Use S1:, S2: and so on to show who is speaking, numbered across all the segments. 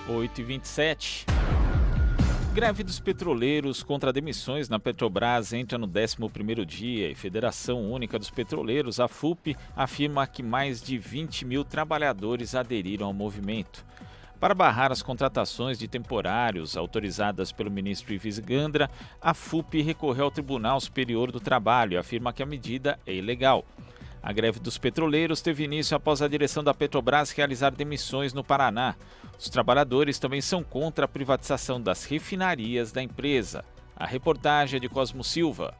S1: 8h27. Greve dos petroleiros contra demissões na Petrobras entra no 11º dia e Federação Única dos Petroleiros, a FUP, afirma que mais de 20 mil trabalhadores aderiram ao movimento. Para barrar as contratações de temporários autorizadas pelo ministro Ives Gandra, a FUP recorreu ao Tribunal Superior do Trabalho e afirma que a medida é ilegal. A greve dos petroleiros teve início após a direção da Petrobras realizar demissões no Paraná. Os trabalhadores também são contra a privatização das refinarias da empresa. A reportagem é de Cosmo Silva.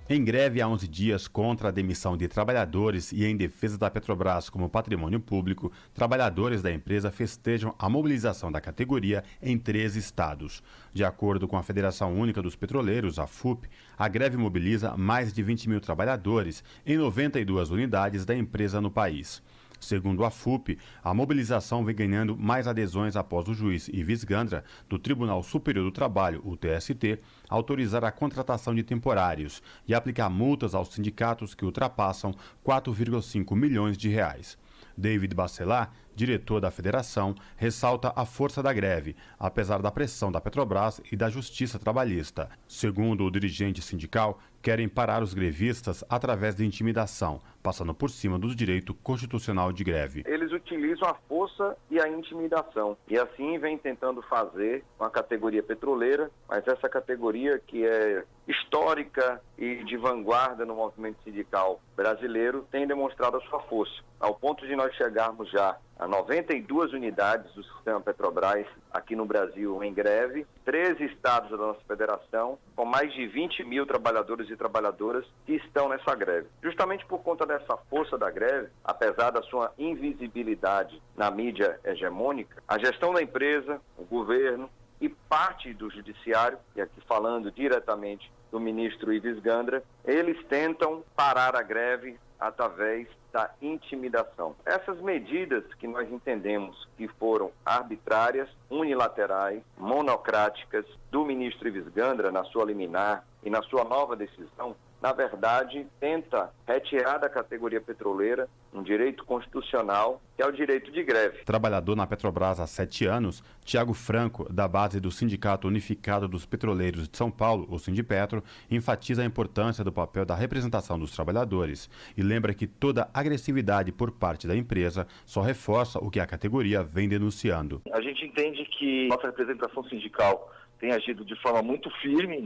S2: Em greve há 11 dias contra a demissão de trabalhadores e em defesa da Petrobras como patrimônio público, trabalhadores da empresa festejam a mobilização da categoria em 3 estados. De acordo com a Federação Única dos Petroleiros, a FUP, a greve mobiliza mais de 20 mil trabalhadores em 92 unidades da empresa no país. Segundo a FUP, a mobilização vem ganhando mais adesões após o juiz Ives Gandra, do Tribunal Superior do Trabalho, o TST, autorizar a contratação de temporários e aplicar multas aos sindicatos que ultrapassam 4,5 milhões de reais. David Bacelar, diretor da federação, ressalta a força da greve, apesar da pressão da Petrobras e da Justiça Trabalhista. Segundo o dirigente sindical, querem parar os grevistas através de intimidação, passando por cima do direito constitucional de greve.
S3: Eles utilizam a força e a intimidação, e assim vem tentando fazer com a categoria petroleira, mas essa categoria que é histórica e de vanguarda no movimento sindical brasileiro tem demonstrado a sua força, ao ponto de nós chegarmos já a 92 unidades do sistema Petrobras aqui no Brasil em greve, 13 estados da nossa federação, com mais de 20 mil trabalhadores e trabalhadoras que estão nessa greve. Justamente por conta dessa força da greve, apesar da sua invisibilidade na mídia hegemônica, a gestão da empresa, o governo e parte do judiciário, e aqui falando diretamente do ministro Ives Gandra, eles tentam parar a greve através da intimidação. Essas medidas que nós entendemos que foram arbitrárias, unilaterais, monocráticas do ministro Ives Gandra na sua liminar e na sua nova decisão, na verdade, tenta retirar da categoria petroleira um direito constitucional, que é o direito de greve.
S2: Trabalhador na Petrobras há 7 anos, Tiago Franco, da base do Sindicato Unificado dos Petroleiros de São Paulo, o Sindipetro, enfatiza a importância do papel da representação dos trabalhadores e lembra que toda agressividade por parte da empresa só reforça o que a categoria vem denunciando.
S4: A gente entende que nossa representação sindical tem agido de forma muito firme,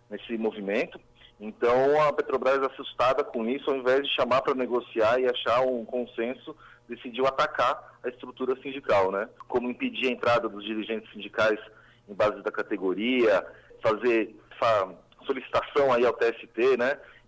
S4: nesse movimento. Então a Petrobras, assustada com isso, ao invés de chamar para negociar e achar um consenso, decidiu atacar a estrutura sindical, Como impedir a entrada dos dirigentes sindicais em base da categoria, fazer essa solicitação aí ao TST,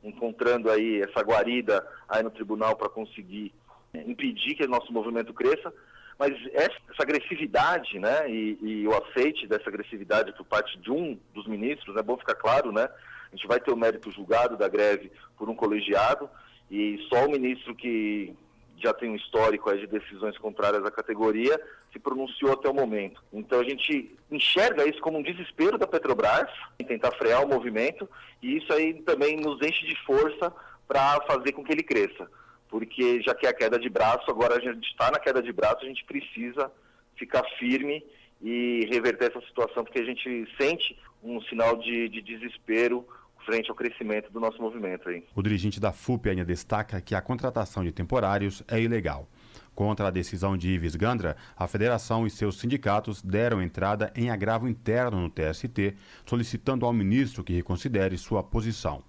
S4: encontrando aí essa guarida aí no tribunal para conseguir impedir que o nosso movimento cresça. Mas essa agressividade, e o aceite dessa agressividade por parte de um dos ministros, é bom ficar claro, A gente vai ter o mérito julgado da greve por um colegiado e só o ministro que já tem um histórico aí de decisões contrárias à categoria se pronunciou até o momento. Então a gente enxerga isso como um desespero da Petrobras em tentar frear o movimento e isso aí também nos enche de força para fazer com que ele cresça. Porque já que é a queda de braço, agora a gente está na queda de braço, a gente precisa ficar firme e reverter essa situação, porque a gente sente um sinal de desespero frente ao crescimento do nosso movimento aí.
S2: O dirigente da FUP ainda destaca que a contratação de temporários é ilegal. Contra a decisão de Ives Gandra, a federação e seus sindicatos deram entrada em agravo interno no TST, solicitando ao ministro que reconsidere sua posição.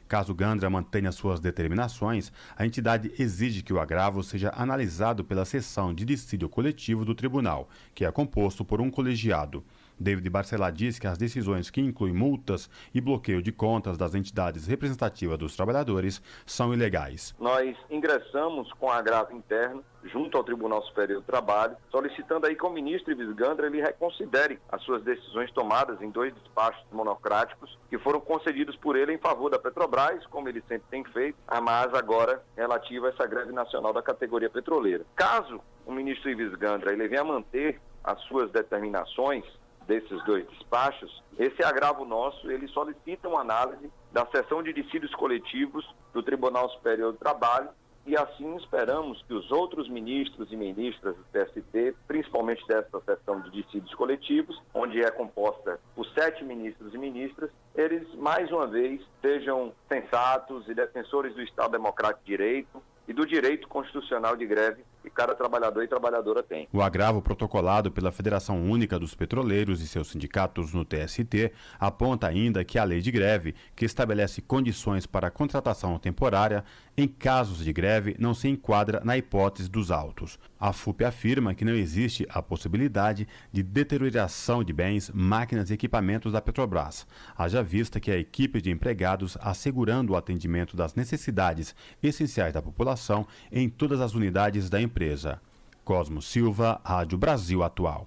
S2: Caso Gandra mantenha suas determinações, a entidade exige que o agravo seja analisado pela seção de dissídio coletivo do tribunal, que é composto por um colegiado. David Bacelar diz que as decisões que incluem multas e bloqueio de contas das entidades representativas dos trabalhadores são ilegais.
S3: Nós ingressamos com agravo interno junto ao Tribunal Superior do Trabalho, solicitando aí que o ministro Ives Gandra ele reconsidere as suas decisões tomadas em 2 despachos monocráticos que foram concedidos por ele em favor da Petrobras, como ele sempre tem feito, mas agora relativo a essa greve nacional da categoria petroleira. Caso o ministro Ives Gandra ele venha a manter as suas determinações desses 2 despachos, esse agravo nosso, ele solicita uma análise da seção de dissídios coletivos do Tribunal Superior do Trabalho e assim esperamos que os outros ministros e ministras do TST, principalmente desta sessão de dissídios coletivos, onde é composta por 7 ministros e ministras, eles mais uma vez sejam sensatos e defensores do Estado Democrático de Direito e do direito constitucional de greve que cada trabalhador e trabalhadora tem.
S2: O agravo protocolado pela Federação Única dos Petroleiros e seus sindicatos no TST aponta ainda que a lei de greve, que estabelece condições para a contratação temporária em casos de greve, não se enquadra na hipótese dos autos. A FUP afirma que não existe a possibilidade de deterioração de bens, máquinas e equipamentos da Petrobras, haja vista que a equipe de empregados assegurando o atendimento das necessidades essenciais da população em todas as unidades da empresa. Cosmo Silva, Rádio Brasil Atual.